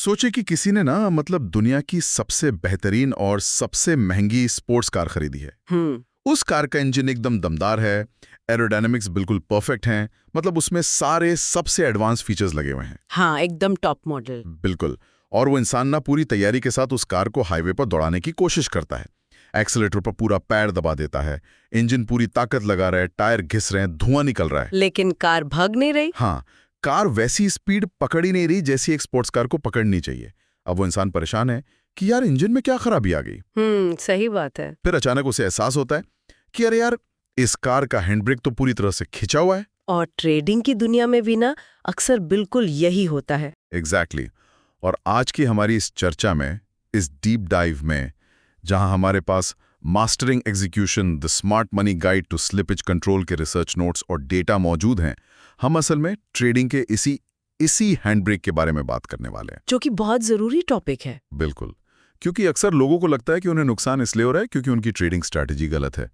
सोचे कि किसी ने ना मतलब दुनिया की सबसे बेहतरीन और सबसे महंगी स्पोर्ट्स कार खरीदी है। उस कार का इंजन एकदम दमदार है, एरोडायनामिक्स बिल्कुल परफेक्ट हैं, मतलब उसमें सारे सबसे एडवांस फीचर्स लगे हुए हैं। हाँ, एकदम टॉप मॉडल। बिल्कुल। और वो इंसान ना पूरी तैयारी के साथ उस कार को हाईवे पर दौड़ाने की कोशिश करता है। एक्सीलेटर पर पूरा पैर दबा देता है, इंजन पूरी ताकत लगा रहा है, टायर घिस रहे हैं, धुआं निकल रहा है। लेकिन कार भाग नहीं रही। हाँ, कार वैसी स्पीड पकड़ ही नहीं रही जैसी एक स्पोर्ट्स कार को पकड़नी चाहिए। अब वो इंसान परेशान है कि यार इंजन में क्या खराबी आ गई। सही बात है। फिर अचानक उसे एहसास होता है कि अरे यार, इस कार का हैंड ब्रेक तो पूरी तरह से खिंचा हुआ है। और ट्रेडिंग की दुनिया में भी ना अक्सर बिल्कुल यही होता है। एग्जैक्टली। और आज की हमारी इस चर्चा में, इस डीप डाइव में, जहां हमारे पास mastering execution the smart money guide to slippage control के रिसर्च नोट्स और डेटा मौजूद हैं, हम असल में ट्रेडिंग के इसी हैंड ब्रेक के बारे में बात करने वाले हैं, जो कि बहुत जरूरी टॉपिक है। बिल्कुल। क्योंकि अक्सर लोगों को लगता है कि उन्हें नुकसान इसलिए हो रहा है क्योंकि उनकी ट्रेडिंग स्ट्रैटेजी गलत है।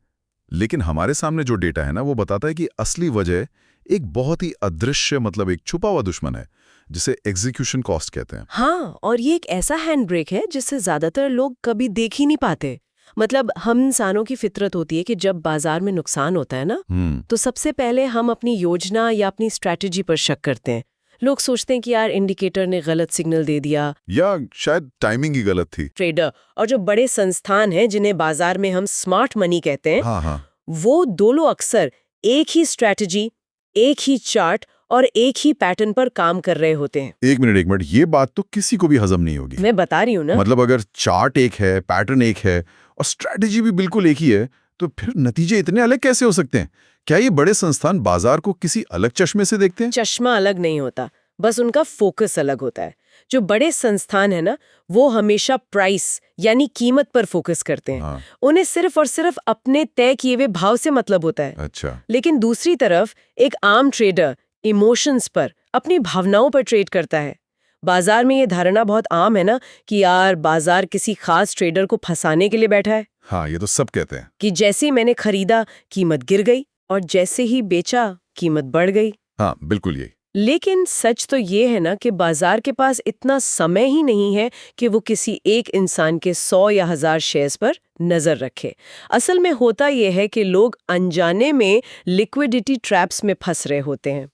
लेकिन हमारे सामने जो डेटा है ना, वो बताता है कि असली वजह एक बहुत ही अदृश्य, मतलब एक छुपा हुआ दुश्मन है, जिसे एग्जीक्यूशन कॉस्ट कहते हैं। हाँ, और ये एक ऐसा हैंड ब्रेक है जिससे ज्यादातर लोग कभी देख ही नहीं पाते। मतलब हम इंसानों की फितरत होती है कि जब बाजार में नुकसान होता है ना, तो सबसे पहले हम अपनी योजना या अपनी स्ट्रैटेजी पर शक करते हैं। लोग सोचते हैं कि यार इंडिकेटर ने गलत सिग्नल दे दिया, या शायद टाइमिंग ही गलत थी। ट्रेडर और जो बड़े संस्थान हैं जिन्हें बाजार में हम स्मार्ट मनी कहते हैं, हाँ, वो दोनों अक्सर एक ही स्ट्रैटेजी, एक ही चार्ट और एक ही पैटर्न पर काम कर रहे होते हैं। एक मिनट, ये बात तो किसी को भी हजम नहीं होगी। मैं बता रही हूँ ना। मतलब अगर चार्ट एक है, पैटर्न एक है और स्ट्रैटेजी भी बिल्कुल एक ही है, तो फिर नतीजे इतने अलग कैसे हो सकते हैं? क्या ये बड़े संस्थान बाजार को किसी अलग चश्मे से देखते हैं? चश्मा अलग नहीं होता, बस उनका फोकस अलग होता है। जो बड़े संस्थान है ना, वो हमेशा प्राइस यानी कीमत पर फोकस करते हैं। हाँ। उन्हें सिर्फ और सिर्फ अपने तय किए हुए भाव से मतलब होता है। अच्छा। लेकिन दूसरी तरफ एक आम ट्रेडर इमोशंस पर, अपनी भावनाओं पर ट्रेड करता है। बाजार में ये धारणा बहुत आम है ना कि यार बाजार किसी खास ट्रेडर को फंसाने के लिए बैठा है। हाँ, ये तो सब कहते हैं कि जैसे ही मैंने खरीदा कीमत गिर गई और जैसे ही बेचा कीमत बढ़ गई। हाँ, बिल्कुल यही। लेकिन सच तो ये है ना कि बाजार के पास इतना समय ही नहीं है कि वो किसी एक इंसान के 100 या 1000 शेयर्स पर नजर रखे। असल में होता ये है कि लोग अनजाने में लिक्विडिटी ट्रैप्स में फंस रहे होते हैं।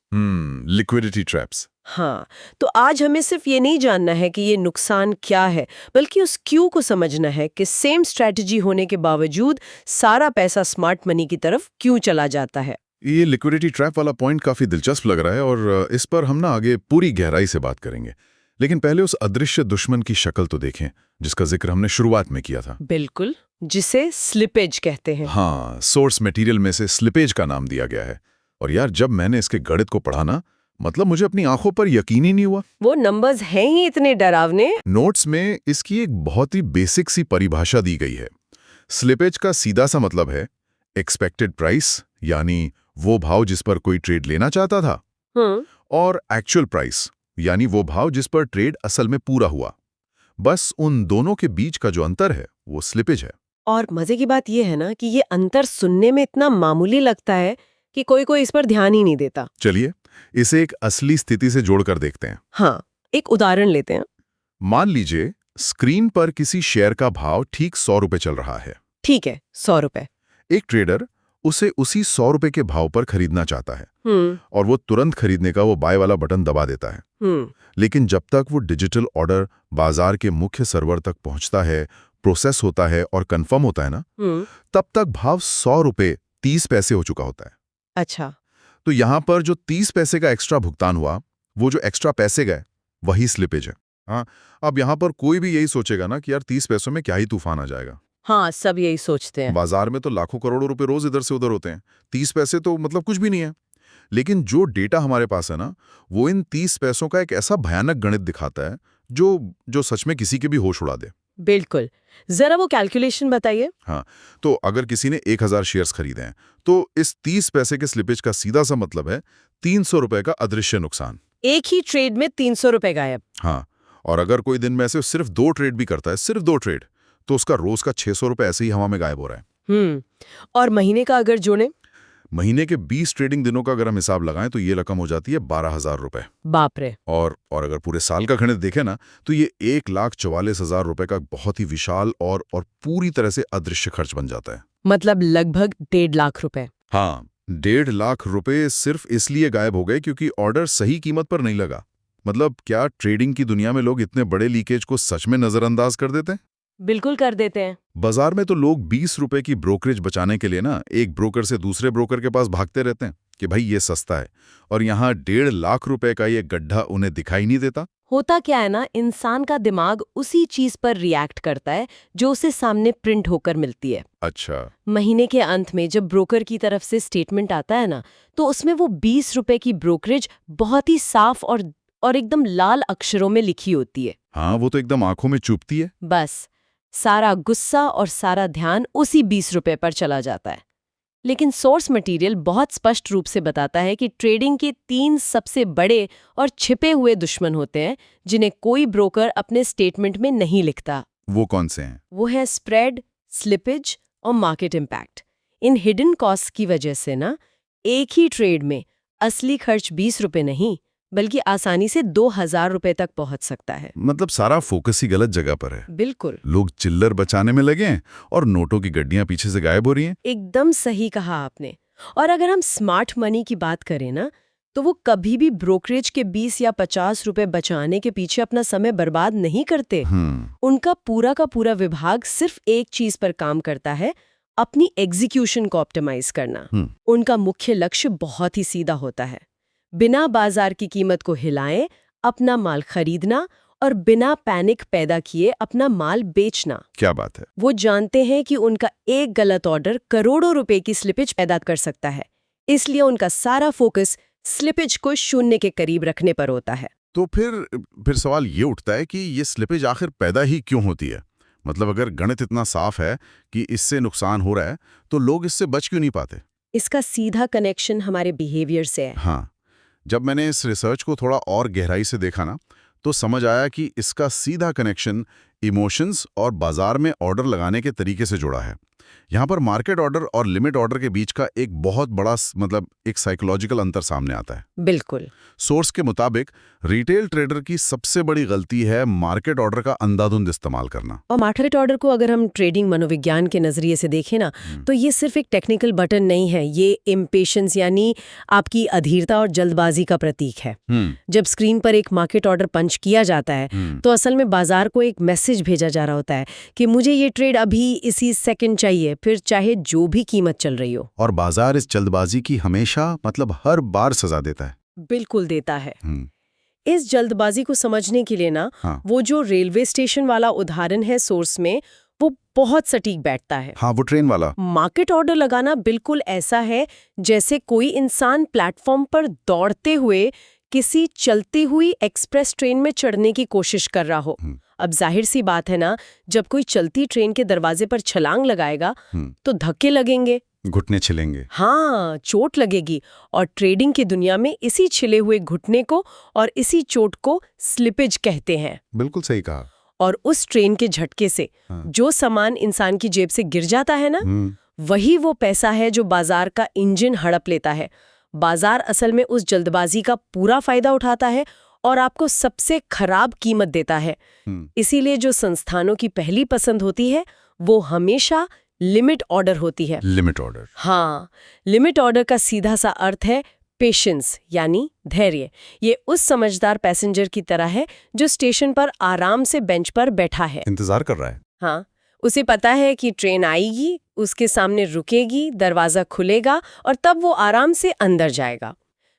Liquidity traps. हाँ, तो आज हमें सिर्फ ये नहीं जानना है कि ये नुकसान क्या है, बल्कि उस क्यू को समझना है कि सेम स्ट्रैटेजी होने के बावजूद सारा पैसा स्मार्ट मनी की तरफ क्यों चला जाता है। ये लिक्विडिटी ट्रैप वाला पॉइंट काफी दिलचस्प लग रहा है और इस पर हम ना आगे पूरी गहराई से बात करेंगे। लेकिन पहले उस अदृश्य दुश्मन की शक्ल तो देखें जिसका जिक्र हमने शुरुआत में किया था। बिल्कुल, जिसे स्लिपेज कहते हैं। हाँ, सोर्स मटेरियल में से स्लिपेज का नाम दिया गया है। और यार, जब मैंने इसके गणित को पढ़ा ना, मतलब मुझे अपनी आंखों पर यकीन ही नहीं हुआ। वो नंबर्स हैं ही इतने डरावने। नोट्स में इसकी एक बहुत ही बेसिक सी परिभाषा दी गई है। स्लिपेज का सीधा सा मतलब है एक्सपेक्टेड प्राइस, यानी वो भाव जिस पर कोई ट्रेड लेना चाहता था, और एक्चुअल प्राइस, यानी वो भाव जिस पर ट्रेड असल में पूरा हुआ। बस उन दोनों के बीच का जो अंतर है वो स्लिपेज है। और मजे की बात यह है ना कि ये अंतर सुनने में इतना मामूली लगता है कि कोई इस पर ध्यान ही नहीं देता। चलिए इसे एक असली स्थिति से जोड़कर देखते हैं। हाँ, एक उदाहरण लेते हैं। मान लीजिए स्क्रीन पर किसी शेयर का भाव ठीक 100 रुपए चल रहा है। ठीक है, 100 रुपए। एक ट्रेडर उसे उसी 100 रुपए के भाव पर खरीदना चाहता है और वो तुरंत खरीदने का वो बाय वाला बटन दबा देता है। लेकिन जब तक वो डिजिटल ऑर्डर बाजार के मुख्य सर्वर तक पहुंचता है, प्रोसेस होता है और कंफर्म होता है ना, तब तक भाव 100 रुपए 30 पैसे हो चुका होता है। अच्छा। तो यहां पर जो 30 पैसे का एक्स्ट्रा भुगतान हुआ, वो जो एक्स्ट्रा पैसे गए, वही स्लिपेज है। हाँ, अब यहां पर कोई भी यही सोचेगा ना कि यार 30 पैसों में क्या ही तूफान आ जाएगा। हाँ, सब यही सोचते हैं। बाजार में तो लाखों करोड़ों रुपए रोज इधर से उधर होते हैं, 30 पैसे तो मतलब कुछ भी नहीं है। लेकिन जो डेटा हमारे पास है ना, वो इन 30 पैसों का एक ऐसा भयानक गणित दिखाता है जो सच में किसी के भी होश उड़ा दे। बिल्कुल, जरा वो कैलकुलेशन बताइए। हाँ, तो अगर किसी ने 1000 शेयर्स खरीदे हैं, तो इस 30 पैसे के स्लिपेज का सीधा सा मतलब है 300 रुपए का अदृश्य नुकसान। एक ही ट्रेड में 300 रुपए गायब। हाँ, और अगर कोई दिन में से सिर्फ 2 ट्रेड भी करता है, सिर्फ 2 ट्रेड, तो उसका रोज का 600 रुपए ऐसे ही हवा में गायब हो रहा है। और महीने का अगर जोड़े? महीने के 20 ट्रेडिंग दिनों का अगर हम हिसाब लगाएं तो ये रकम हो जाती है 12,000 रुपए। बाप रे। और अगर पूरे साल का गणित देखें ना तो ये 1,44,000 रुपए का बहुत ही विशाल और पूरी तरह से अदृश्य खर्च बन जाता है। मतलब लगभग 1.5 लाख रुपए। हाँ, 1.5 लाख रुपए सिर्फ इसलिए गायब हो गए क्योंकि ऑर्डर सही कीमत पर नहीं लगा। मतलब क्या ट्रेडिंग की दुनिया में लोग इतने बड़े लीकेज को सच में नजरअंदाज कर देते हैं? बिल्कुल कर देते हैं। बाजार में तो लोग 20 रुपए की ब्रोकरेज बचाने के लिए ना एक ब्रोकर से दूसरे ब्रोकर के पास भागते रहते हैं कि भाई ये सस्ता है, और यहाँ 1.5 लाख रुपए का ये गड्ढा उन्हें दिखाई नहीं देता। होता क्या है ना, इंसान का दिमाग उसी चीज पर रिएक्ट करता है जो उसे सामने प्रिंट होकर मिलती है। अच्छा। महीने के अंत में जब ब्रोकर की तरफ से स्टेटमेंट आता है ना, तो उसमें वो 20 रुपए की ब्रोकरेज बहुत ही साफ और एकदम लाल अक्षरों में लिखी होती है। हाँ, वो तो एकदम आंखों में चुभती है। बस सारा गुस्सा और सारा ध्यान उसी 20 रुपए पर चला जाता है। लेकिन सोर्स मटेरियल बहुत स्पष्ट रूप से बताता है कि ट्रेडिंग के 3 सबसे बड़े और छिपे हुए दुश्मन होते हैं जिन्हें कोई ब्रोकर अपने स्टेटमेंट में नहीं लिखता। वो कौन से हैं? वो है स्प्रेड, स्लिपेज और मार्केट इम्पैक्ट। इन हिडन कॉस्ट की वजह से ना एक ही ट्रेड में असली खर्च 20 रुपए नहीं बल्कि आसानी से 2,000 रुपए तक पहुंच सकता है। मतलब सारा फोकस ही गलत जगह पर है। बिल्कुल। लोग चिल्लर बचाने में लगे हैं और नोटों की गड्डियां पीछे से गायब हो रही हैं। एकदम सही कहा आपने। और अगर हम स्मार्ट मनी की बात करें ना, तो वो कभी भी ब्रोकरेज के 20 या 50 रुपए बचाने के पीछे अपना समय बर्बाद नहीं करते। उनका पूरा का पूरा विभाग सिर्फ एक चीज पर काम करता है, अपनी एग्जीक्यूशन को ऑप्टिमाइज करना। उनका मुख्य लक्ष्य बहुत ही सीधा होता है, बिना बाजार की कीमत को हिलाए अपना माल खरीदना और बिना पैनिक पैदा किए अपना माल बेचना। क्या बात है। वो जानते हैं कि उनका एक गलत ऑर्डर करोड़ों रुपए की स्लिपेज पैदा कर सकता है, इसलिए उनका सारा फोकस स्लिपेज को शून्य के करीब रखने पर होता है। तो फिर सवाल ये उठता है कि ये स्लिपेज आखिर पैदा ही क्यों होती है? मतलब अगर गणित इतना साफ है कि इससे नुकसान हो रहा है तो लोग इससे बच क्यों नहीं पाते? इसका सीधा कनेक्शन हमारे बिहेवियर से है। हाँ, जब मैंने इस रिसर्च को थोड़ा और गहराई से देखा ना तो समझ आया कि इसका सीधा कनेक्शन इमोशंस और बाजार में ऑर्डर लगाने के तरीके से जुड़ा है। यहाँ पर मार्केट ऑर्डर और लिमिट ऑर्डर के बीच का एक बहुत बड़ा एक साइकोलॉजिकल अंतर सामने आता है। बिल्कुल। सोर्स के मुताबिक रिटेल ट्रेडर की सबसे बड़ी गलती है मार्केट ऑर्डर का अंधाधुंध इस्तेमाल करना। और मार्केट ऑर्डर को अगर हम ट्रेडिंग मनोविज्ञान के नजरिए से देखें ना, तो ये सिर्फ एक टेक्निकल बटन नहीं है, ये इम्पेशंस यानी आपकी अधीरता और जल्दबाजी का प्रतीक है। जब स्क्रीन पर एक मार्केट ऑर्डर पंच किया जाता है तो असल में बाजार को एक मैसेज भेजा जा रहा होता है कि मुझे ये ट्रेड अभी इसी सेकंड चाहिए, फिर चाहे जो भी कीमत चल रही हो। और बाजार इस जल्दबाजी की हमेशा हर बार सजा देता है। बिल्कुल देता है। इस जल्दबाजी को समझने के लिए ना वो जो रेलवे स्टेशन वाला उदाहरण है सोर्स में, वो बहुत सटीक बैठता है। हाँ, वो ट्रेन वाला। मार्केट ऑर्डर लगाना बिल्कुल ऐसा है जैसे कोई इंसान प्लेटफॉर्म पर दौड़ते हुए किसी चलती हुई एक्सप्रेस ट्रेन में चढ़ने की कोशिश कर रहा हो। अब जाहिर सी बात है ना, जब कोई चलती ट्रेन के दरवाजे पर छलांग लगाएगा तो धक्के लगेंगे, घुटने छिलेंगे। हाँ, चोट लगेगी। और ट्रेडिंग की दुनिया में इसी छिले हुए घुटने को और इसी चोट को स्लिपेज कहते हैं। बिल्कुल सही कहा। और उस ट्रेन के झटके से जो सामान इंसान की जेब से गिर जाता है ना, वही वो पैसा है जो बाजार का इंजन हड़प लेता है। बाजार असल में उस जल्दबाजी का पूरा फायदा उठाता है और आपको सबसे खराब कीमत देता है। इसीलिए जो संस्थानों की पहली पसंद होती है वो हमेशा लिमिट ऑर्डर होती है। Limit order. हाँ, लिमिट ऑर्डर का सीधा सा अर्थ है पेशेंस यानी धैर्य। ये उस समझदार पैसेंजर की तरह है जो स्टेशन पर आराम से बेंच पर बैठा है, इंतजार कर रहा है। हाँ, उसे पता है कि ट्रेन आएगी, उसके सामने रुकेगी, दरवाजा खुलेगा और तब वो आराम से अंदर जाएगा।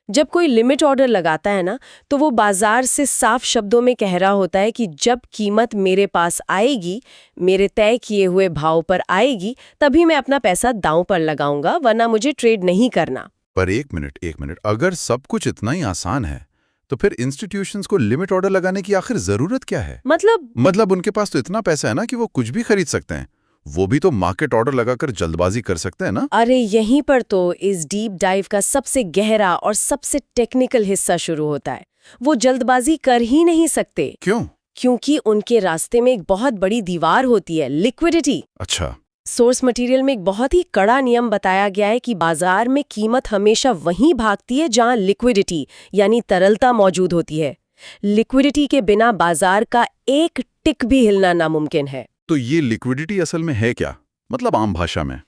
जब कोई लिमिट ऑर्डर लगाता है ना, तो वो बाजार से साफ शब्दों में कह रहा होता है कि जब कीमत मेरे पास आएगी, मेरे तय किए हुए भाव पर आएगी, तभी मैं अपना पैसा दांव पर लगाऊंगा, वरना मुझे ट्रेड नहीं करना। पर एक मिनट, अगर सब कुछ इतना ही आसान है तो फिर इंस्टीट्यूशंस को लिमिट ऑर्डर लगाने की आखिर जरूरत क्या है? मतलब उनके पास तो इतना पैसा है ना कि वो कुछ भी खरीद सकते हैं। वो भी तो मार्केट ऑर्डर लगाकर जल्दबाजी कर सकते हैं ना। अरे यहीं पर तो इस डीप डाइव का सबसे गहरा और सबसे टेक्निकल हिस्सा शुरू होता है। वो जल्दबाजी कर ही नहीं सकते। क्यों? क्योंकि उनके रास्ते में एक बहुत बड़ी दीवार होती है, लिक्विडिटी। अच्छा। सोर्स मटेरियल में एक बहुत ही कड़ा नियम बताया गया है कि बाजार में कीमत हमेशा वहीं भागती है जहां लिक्विडिटी यानी तरलता मौजूद होती है। लिक्विडिटी के बिना बाजार का एक टिक भी हिलना नामुमकिन है। तो ये लिक्विडिटी असल में है क्या, मतलब आम भाषा में?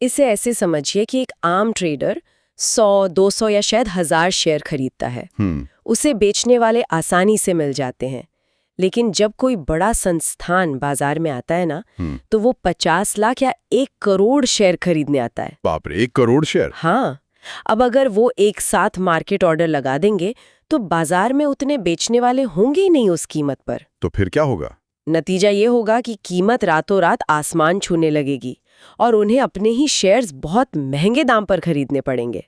इसे ऐसे समझिए कि एक आम ट्रेडर 100, 200 या शायद 1000 शेयर खरीदता है। उसे बेचने वाले आसानी से मिल जाते हैं। लेकिन जब कोई बड़ा संस्थान बाजार में आता है ना, तो वो 50 लाख या 1 करोड़ शेयर खरीदने आता है। बाप रे, 1 करोड़ शेयर? हाँ। अब अगर वो एक साथ मार्केट ऑर्डर लगा देंगे तो बाजार में उतने बेचने वाले होंगे ही नहीं उस कीमत पर। तो फिर क्या होगा? नतीजा ये होगा कि कीमत रातों रात आसमान छूने लगेगी और उन्हें अपने ही शेयर्स बहुत महंगे दाम पर खरीदने पड़ेंगे।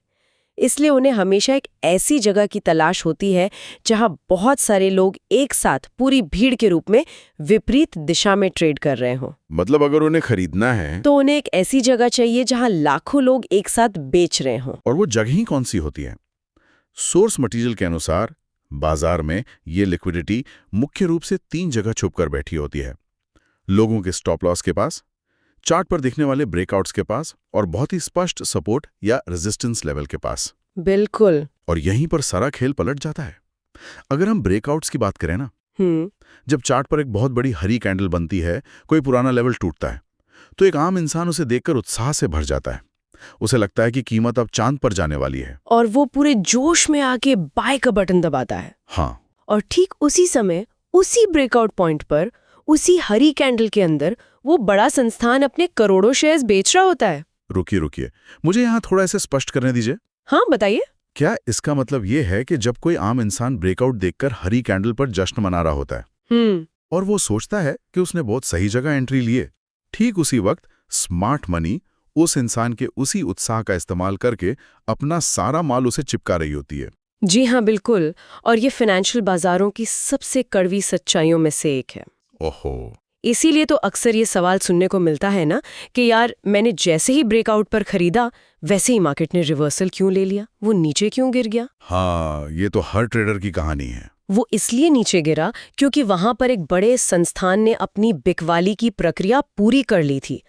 इसलिए उन्हें हमेशा एक ऐसी जगह की तलाश होती है जहां बहुत सारे लोग एक साथ पूरी भीड़ के रूप में विपरीत दिशा में ट्रेड कर रहे हों। मतलब अगर उन्हें खरीदना है तो उन्हें एक ऐसी जगह चाहिए जहां लाखों लोग एक साथ बेच रहे हों। और वो जगह ही कौन सी होती है? सोर्स मटेरियल के अनुसार बाजार में ये लिक्विडिटी मुख्य रूप से 3 जगह छुपकर बैठी होती है। लोगों के स्टॉप लॉस के पास, चार्ट पर दिखने वाले ब्रेकआउट्स के पास और बहुत ही स्पष्ट सपोर्ट या रेजिस्टेंस लेवल के पास। बिल्कुल। और यहीं पर सारा खेल पलट जाता है। अगर हम ब्रेकआउट्स की बात करें ना, जब चार्ट पर एक बहुत बड़ी हरी कैंडल बनती है, कोई पुराना लेवल टूटता है, तो एक आम इंसान उसे देखकर उत्साह से भर जाता है। उसे लगता है कि कीमत अब चांद पर जाने वाली है और वो पूरे जोश में आके बाय का बटन दबाता है। हाँ। और ठीक उसी समय, उसी ब्रेकआउट पॉइंट पर, उसी हरी कैंडल के अंदर वो बड़ा संस्थान अपने करोड़ों शेयर्स बेच रहा होता है। रुकिए, मुझे यहाँ थोड़ा ऐसे स्पष्ट करने दीजिए। हाँ, बताइए। क्या इसका मतलब ये है कि जब कोई आम इंसान ब्रेकआउट देखकर हरी कैंडल पर जश्न मना रहा होता है और वो सोचता है कि उसने बहुत सही जगह एंट्री ली है, ठीक उसी वक्त स्मार्ट मनी उस इंसान के उसी उत्साह का इस्तेमाल करके अपना सारा माल उसे चिपका रही होती है? जी हाँ, बिल्कुल। और ये फाइनेंशियल बाजारों की सबसे कड़वी सच्चाइयों में से एक है। ओहो। इसीलिए तो अक्सर ये सवाल सुनने को मिलता है ना कि यार, मैंने जैसे ही ब्रेकआउट पर खरीदा वैसे ही मार्केट ने रिवर्सल क्यों ले लिया, वो नीचे क्यों गिर गया? हाँ, ये तो हर ट्रेडर की कहानी है। वो इसलिए नीचे गिरा क्योंकि वहां पर एक बड़े संस्थान ने अपनी बिकवाली की प्रक्रिया पूरी कर ली थी।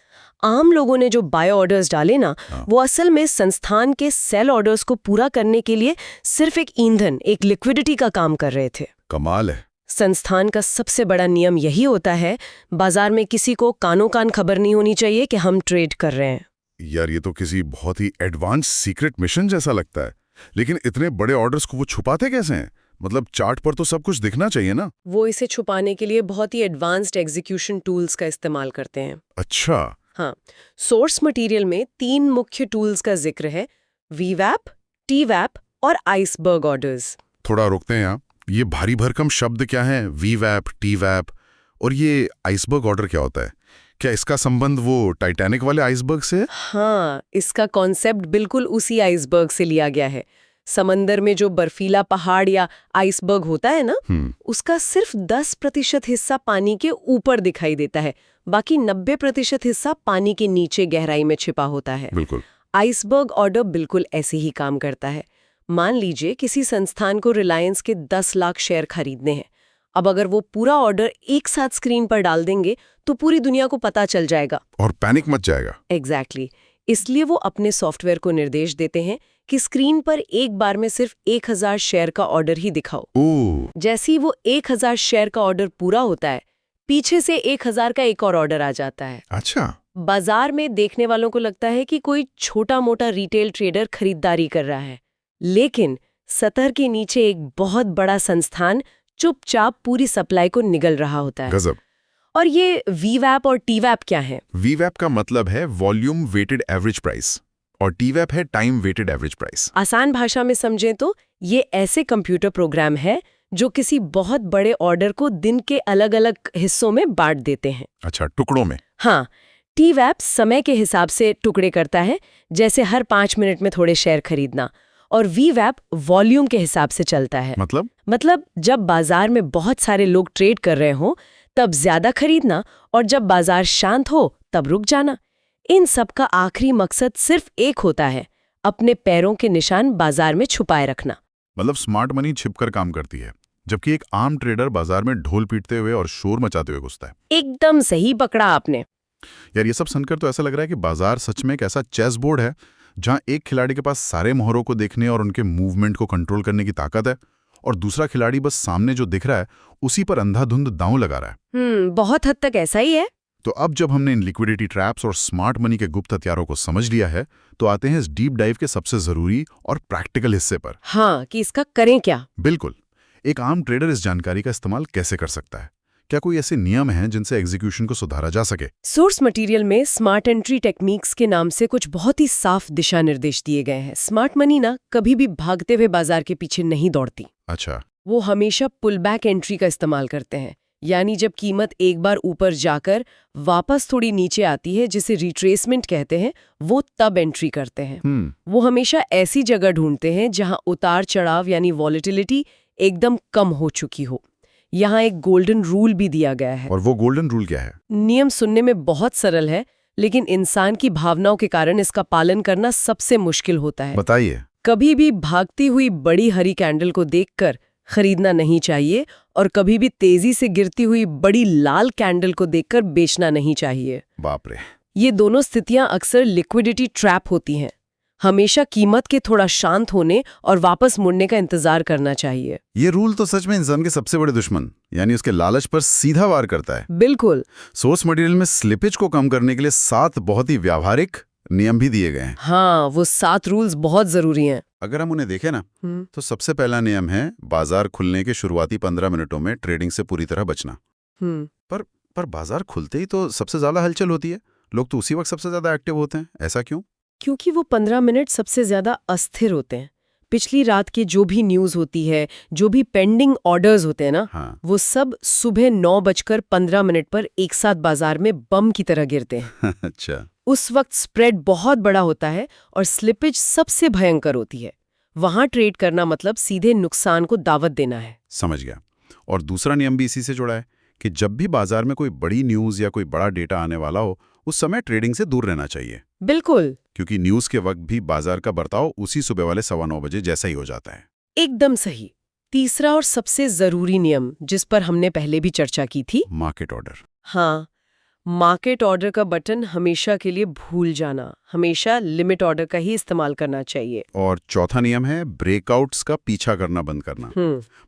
आम लोगों ने जो बाय ऑर्डर्स डाले ना, वो असल में संस्थान के सेल ऑर्डर्स को पूरा करने के लिए सिर्फ एक ईंधन, एक लिक्विडिटी का काम कर रहे थे। कमाल है। संस्थान का सबसे बड़ा नियम यही होता है, बाजार में किसी को कानो कान खबर नहीं होनी चाहिए कि हम ट्रेड कर रहे हैं। यार, ये तो किसी बहुत ही एडवांस सीक्रेट मिशन जैसा लगता है। लेकिन इतने बड़े ऑर्डर्स को वो छुपाते कैसे हैं? मतलब चार्ट पर तो सब कुछ दिखना चाहिए ना। वो इसे छुपाने के लिए बहुत ही एडवांस्ड एग्जीक्यूशन टूल्स का इस्तेमाल करते हैं। अच्छा। हाँ, सोर्स मटेरियल में 3 मुख्य टूल्स का जिक्र है: वीवैप, टीवैप और आइसबर्ग ऑर्डर्स। थोड़ा रुकते हैं यहाँ। ये भारी भरकम शब्द क्या हैं? वीवैप, टीवैप और ये आइसबर्ग ऑर्डर क्या होता है? क्या इसका संबंध वो टाइटैनिक वाले आइसबर्ग से है? हाँ, इसका कॉन्सेप्ट बिल्कुल उसी आइसबर्ग से लिया गया है। समंदर में जो बर्फीला पहाड़ या आइसबर्ग होता है ना, उसका सिर्फ 10% हिस्सा पानी के ऊपर दिखाई देता है, बाकी 90% हिस्सा पानी के नीचे गहराई में छिपा होता है। बिल्कुल। आइसबर्ग ऑर्डर बिल्कुल ऐसे ही काम करता है। मान लीजिए किसी संस्थान को रिलायंस के 10 लाख शेयर खरीदने हैं। अब अगर वो पूरा ऑर्डर एक साथ स्क्रीन पर डाल देंगे तो पूरी दुनिया को पता चल जाएगा और पैनिक मच जाएगा। एग्जैक्टली। इसलिए वो अपने सॉफ्टवेयर को निर्देश देते हैं कि स्क्रीन पर एक बार में सिर्फ 1000 शेयर का ऑर्डर ही दिखाओ। जैसे ही वो 1000 शेयर का ऑर्डर पूरा होता है, पीछे से 1000 का एक और ऑर्डर आ जाता है। अच्छा। बाजार में देखने वालों को लगता है कि कोई छोटा मोटा रिटेल ट्रेडर खरीदारी कर रहा है, लेकिन सतह के नीचे एक बहुत बड़ा संस्थान चुपचाप पूरी सप्लाई को निगल रहा होता है। गजब। और ये वीवैप और टीवैप क्या है? वीवैप का मतलब है वॉल्यूम वेटेड एवरेज प्राइस और टीवैप है टाइम वेटेड एवरेज प्राइस। आसान भाषा में समझें तो ये ऐसे कंप्यूटर प्रोग्राम है जो किसी बहुत बड़े ऑर्डर को दिन के अलग अलग हिस्सों में बांट देते हैं। अच्छा, टुकड़ों में। हाँ, टीवैप समय के हिसाब से टुकड़े करता है, जैसे हर 5 मिनट में थोड़े शेयर खरीदना। और वीवैप वॉल्यूम के हिसाब से चलता है। मतलब जब बाजार में बहुत सारे लोग ट्रेड कर रहे हों तब ज्यादा खरीदना, और जब बाजार शांत हो तब रुक जाना। इन सब का आखिरी मकसद सिर्फ एक होता है, अपने पैरों के निशान बाजार में छुपाए रखना। मतलब स्मार्ट मनी छिपकर काम करती है, जबकि एक आम ट्रेडर बाजार में ढोल पीटते हुए और शोर मचाते हुए घुसता है। एकदम सही पकड़ा आपने। यार ये सब सुनकर तो ऐसा लग रहा है कि बाजार सच में एक ऐसा चेस बोर्ड है जहां एक खिलाड़ी के पास सारे मोहरों को देखने और उनके मूवमेंट को कंट्रोल करने की ताकत है, और दूसरा खिलाड़ी बस सामने जो दिख रहा है उसी पर अंधाधुंध दांव लगा रहा है। बहुत हद तक ऐसा ही है। तो अब जब हमने इन लिक्विडिटी ट्रैप्स और स्मार्ट मनी के गुप्त हथियारों को समझ लिया है, तो आते हैं इस डीप डाइव के सबसे जरूरी और प्रैक्टिकल हिस्से पर। हाँ, कि इसका करें क्या। बिल्कुल। एक आम ट्रेडर इस जानकारी का इस्तेमाल कैसे कर सकता है? क्या कोई ऐसे नियम हैं जिनसे एग्जीक्यूशन को सुधारा जा सके? सोर्स मटेरियल में स्मार्ट एंट्री टेक्निक्स के नाम से कुछ बहुत ही साफ दिशा निर्देश दिए गए हैं। स्मार्ट मनी ना कभी भी भागते हुए बाजार के पीछे नहीं दौड़ती। अच्छा। वो हमेशा पुल बैक एंट्री का इस्तेमाल करते हैं, यानी जब कीमत एक बार ऊपर जाकर वापस थोड़ी नीचे आती है, जिसे रिट्रेसमेंट कहते हैं, वो तब एंट्री करते हैं। वो हमेशा ऐसी जगह ढूंढते हैं जहां उतार चढ़ाव यानी वॉलेटिलिटी एकदम कम हो चुकी हो। यहाँ एक गोल्डन रूल भी दिया गया है। और वो गोल्डन रूल क्या है? नियम सुनने में बहुत सरल है, लेकिन इंसान की भावनाओं के कारण इसका पालन करना सबसे मुश्किल होता है। बताइए। कभी भी भागती हुई बड़ी हरी कैंडल को देखकर खरीदना नहीं चाहिए, और कभी भी तेजी से गिरती हुई बड़ी लाल कैंडल को देखकर बेचना नहीं चाहिए। बाप रे। ये दोनों स्थितियां अक्सर लिक्विडिटी ट्रैप होती हैं। हमेशा कीमत के थोड़ा शांत होने और वापस मुड़ने का इंतजार करना चाहिए। ये रूल तो सच में इंसान के सबसे बड़े दुश्मन यानी उसके लालच पर सीधा वार करता है। बिल्कुल। सोर्स मटेरियल में स्लिपेज को कम करने के लिए 7 बहुत ही व्यावहारिक नियम भी दिए गए हैं। हाँ, वो 7 रूल्स बहुत जरूरी हैं। अगर हम उन्हें देखें ना, तो सबसे पहला नियम है बाजार खुलने के शुरुआती 15 मिनटों में ट्रेडिंग से पूरी तरह बचना। पर बाजार खुलते ही तो सबसे ज्यादा हलचल होती है, लोग तो उसी वक्त सबसे ज्यादा एक्टिव होते हैं। ऐसा क्यों? क्योंकि वो 15 मिनट सबसे ज्यादा अस्थिर होते हैं। पिछली रात की जो भी न्यूज होती है, जो भी पेंडिंग ऑर्डर्स होते हैं ना, हाँ। वो सब सुबह 9:15 पर एक साथ बाजार में बम की तरह गिरते हैं। अच्छा। उस वक्त स्प्रेड बहुत बड़ा होता है और स्लिपेज सबसे भयंकर होती है। वहां ट्रेड करना मतलब सीधे नुकसान को दावत देना है। समझ गया। और दूसरा नियम भी इसी से जुड़ा है कि जब भी बाजार में कोई बड़ी न्यूज या कोई बड़ा डेटा आने वाला हो, उस समय ट्रेडिंग से दूर रहना चाहिए। बिल्कुल। क्योंकि न्यूज के वक्त भी बाजार का बर्ताव उसी सुबह वाले 9:15 बजे जैसा ही हो जाता है। एकदम सही। तीसरा और सबसे जरूरी नियम, जिस पर हमने पहले भी चर्चा की थी, मार्केट ऑर्डर। हाँ, मार्केट ऑर्डर का बटन हमेशा के लिए भूल जाना। हमेशा लिमिट ऑर्डर का ही इस्तेमाल करना चाहिए। और चौथा नियम है ब्रेकआउट्स का पीछा करना बंद करना।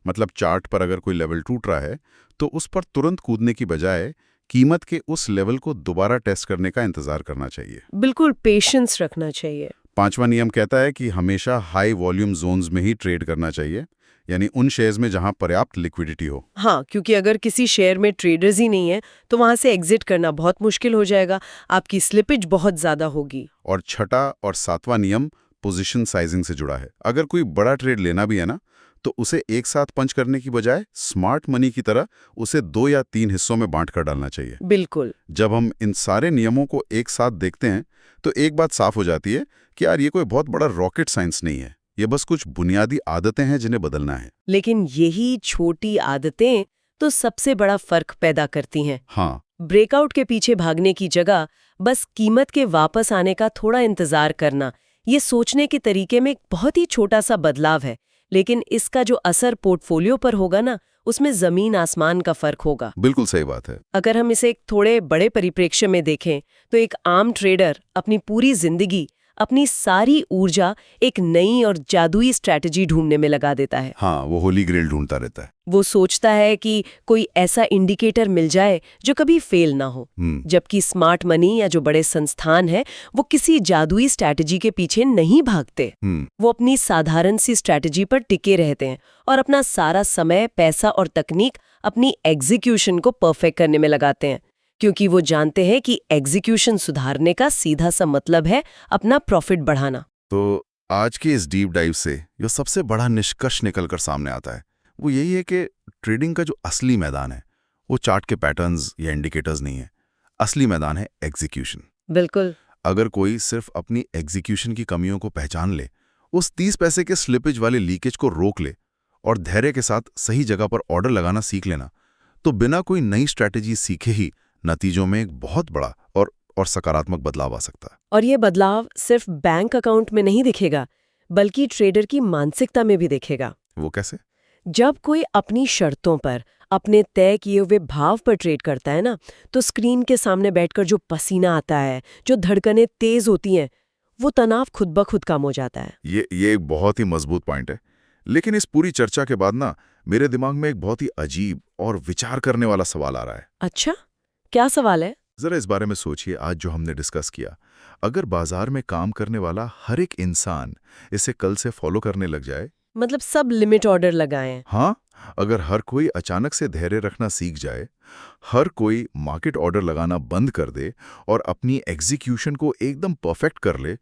मतलब चार्ट पर अगर कोई लेवल टूट रहा है तो उस पर तुरंत कूदने की बजाय कीमत के उस लेवल को दोबारा टेस्ट करने का इंतजार करना चाहिए। बिल्कुल पेशेंस रखना चाहिए। पांचवा नियम कहता है कि हमेशा हाई वॉल्यूम जोन्स में ही ट्रेड करना चाहिए, यानी उन शेयर्स में जहां पर्याप्त लिक्विडिटी हो। हाँ, क्योंकि अगर किसी शेयर में ट्रेडर्स ही नहीं है तो वहां से एग्जिट करना बहुत मुश्किल हो जाएगा, आपकी स्लिपेज बहुत ज्यादा होगी। और छठा और सातवां नियम पोजीशन साइजिंग से जुड़ा है। अगर कोई बड़ा ट्रेड लेना भी है ना, तो उसे एक साथ पंच करने की बजाय स्मार्ट मनी की तरह उसे 2 या 3 हिस्सों में बांट कर डालना चाहिए। बिल्कुल। जब हम इन सारे नियमों को एक साथ देखते हैं तो एक बात साफ हो जाती है कि यार ये कोई बहुत बड़ा रॉकेट साइंस नहीं है, ये बस कुछ बुनियादी आदतें हैं जिन्हें बदलना है। लेकिन यही छोटी आदतें तो सबसे बड़ा फर्क पैदा करती हैं। हाँ। ब्रेकआउट के पीछे भागने की जगह बस कीमत के वापस आने का थोड़ा इंतजार करना, ये सोचने के तरीके में एक बहुत ही छोटा सा बदलाव है, लेकिन इसका जो असर पोर्टफोलियो पर होगा ना, उसमें जमीन आसमान का फर्क होगा। बिल्कुल सही बात है। अगर हम इसे एक थोड़े बड़े परिप्रेक्ष्य में देखें तो एक आम ट्रेडर अपनी पूरी जिंदगी, अपनी सारी ऊर्जा एक नई और जादुई स्ट्रैटेजी ढूंढने में लगा देता है। हाँ, वो होली ग्रेल ढूंढता रहता है। वो सोचता है कि कोई ऐसा इंडिकेटर मिल जाए जो कभी फेल ना हो। जबकि स्मार्ट मनी या जो बड़े संस्थान है, वो किसी जादुई स्ट्रैटेजी के पीछे नहीं भागते। वो अपनी साधारण सी स्ट्रैटेजी पर टिके रहते हैं और अपना सारा समय, पैसा और तकनीक अपनी एग्जीक्यूशन को परफेक्ट करने में लगाते हैं, क्योंकि वो जानते हैं कि एग्जीक्यूशन सुधारने का सीधा सा मतलब है अपना प्रॉफिट बढ़ाना। तो आज के इस डीप डाइव से जो सबसे बड़ा निष्कर्ष निकलकर सामने आता है वो यही है कि ट्रेडिंग का जो असली मैदान है वो चार्ट के पैटर्न्स या इंडिकेटर्स नहीं है। असली मैदान है एग्जीक्यूशन। बिल्कुल। अगर कोई सिर्फ अपनी एग्जीक्यूशन की कमियों को पहचान ले, उस 30 पैसे के स्लिपेज वाले लीकेज को रोक ले और धैर्य के साथ सही जगह पर ऑर्डर लगाना सीख लेना, तो बिना कोई नई स्ट्रैटेजी सीखे ही नतीजों में एक बहुत बड़ा और सकारात्मक बदलाव आ सकता है। और ये बदलाव सिर्फ बैंक अकाउंट में नहीं दिखेगा, बल्कि ट्रेडर की मानसिकता में भी दिखेगा। वो कैसे? जब कोई अपनी शर्तों पर, अपने तय किए हुए भाव पर ट्रेड करता है ना, तो स्क्रीन के सामने बैठकर जो पसीना आता है, जो धड़कनें तेज होती हैं, वो तनाव खुद ब खुद कम हो जाता है। ये एक बहुत ही मजबूत पॉइंट है। लेकिन इस पूरी चर्चा के बाद ना मेरे दिमाग में एक बहुत ही अजीब और विचार करने वाला सवाल आ रहा है। अच्छा, क्या सवाल है? जरा इस बारे में सोचिए, आज जो हमने डिस्कस किया, अगर बाजार में काम करने वाला हर एक इंसान इसे कल से फॉलो करने लग जाए। मतलब सब लिमिट ऑर्डर लगाएं। हाँ, अगर हर कोई अचानक से धैर्य रखना सीख जाए, हर कोई मार्केट ऑर्डर लगाना बंद कर दे और अपनी एग्जीक्यूशन को एकदम परफेक्ट कर ले,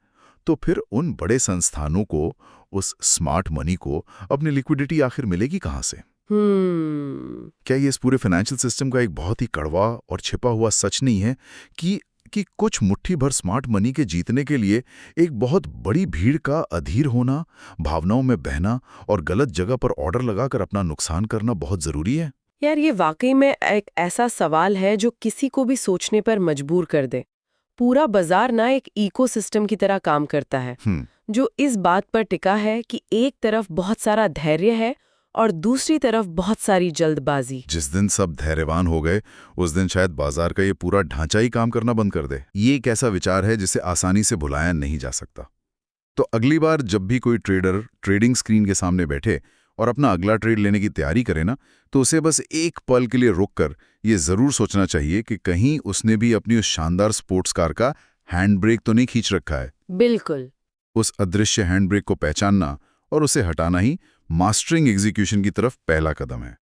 तो फिर उन बड़े संस्थानों को, उस स्मार्ट मनी को अपनी लिक्विडिटी आखिर मिलेगी कहाँ से? क्या ये इस पूरे फाइनेंशियल सिस्टम का एक बहुत ही कड़वा और छिपा हुआ सच नहीं है कि कुछ मुट्ठी भर स्मार्ट मनी के जीतने के लिए एक बहुत बड़ी भीड़ का अधीर होना, भावनाओं में बहना और गलत जगह पर ऑर्डर लगाकर अपना नुकसान करना बहुत जरूरी है? यार, ये वाकई में एक ऐसा सवाल है जो किसी को भी सोचने पर मजबूर कर दे। पूरा बाजार ना एक इकोसिस्टम की तरह काम करता है, जो इस बात पर टिका है कि एक तरफ बहुत सारा धैर्य है और दूसरी तरफ बहुत सारी जल्दबाजी। जिस दिन सब धैर्यवान हो गए, उस दिन शायद बाजार का ये पूरा ढांचा ही काम करना बंद कर दे। ये एक ऐसा विचार है जिसे आसानी से भुलाया नहीं जा सकता। तो अगली बार जब भी कोई ट्रेडर ट्रेडिंग स्क्रीन के सामने बैठे और अपना अगला ट्रेड लेने की तैयारी करे ना, तो उसे बस एक पल के लिए रुककर ये जरूर सोचना चाहिए कि कहीं उसने भी अपनी उस शानदार स्पोर्ट्स कार का हैंड ब्रेक तो नहीं खींच रखा है। बिल्कुल। उस अदृश्य हैंड ब्रेक को पहचानना और उसे हटाना ही मास्टरिंग एग्जीक्यूशन की तरफ पहला कदम है।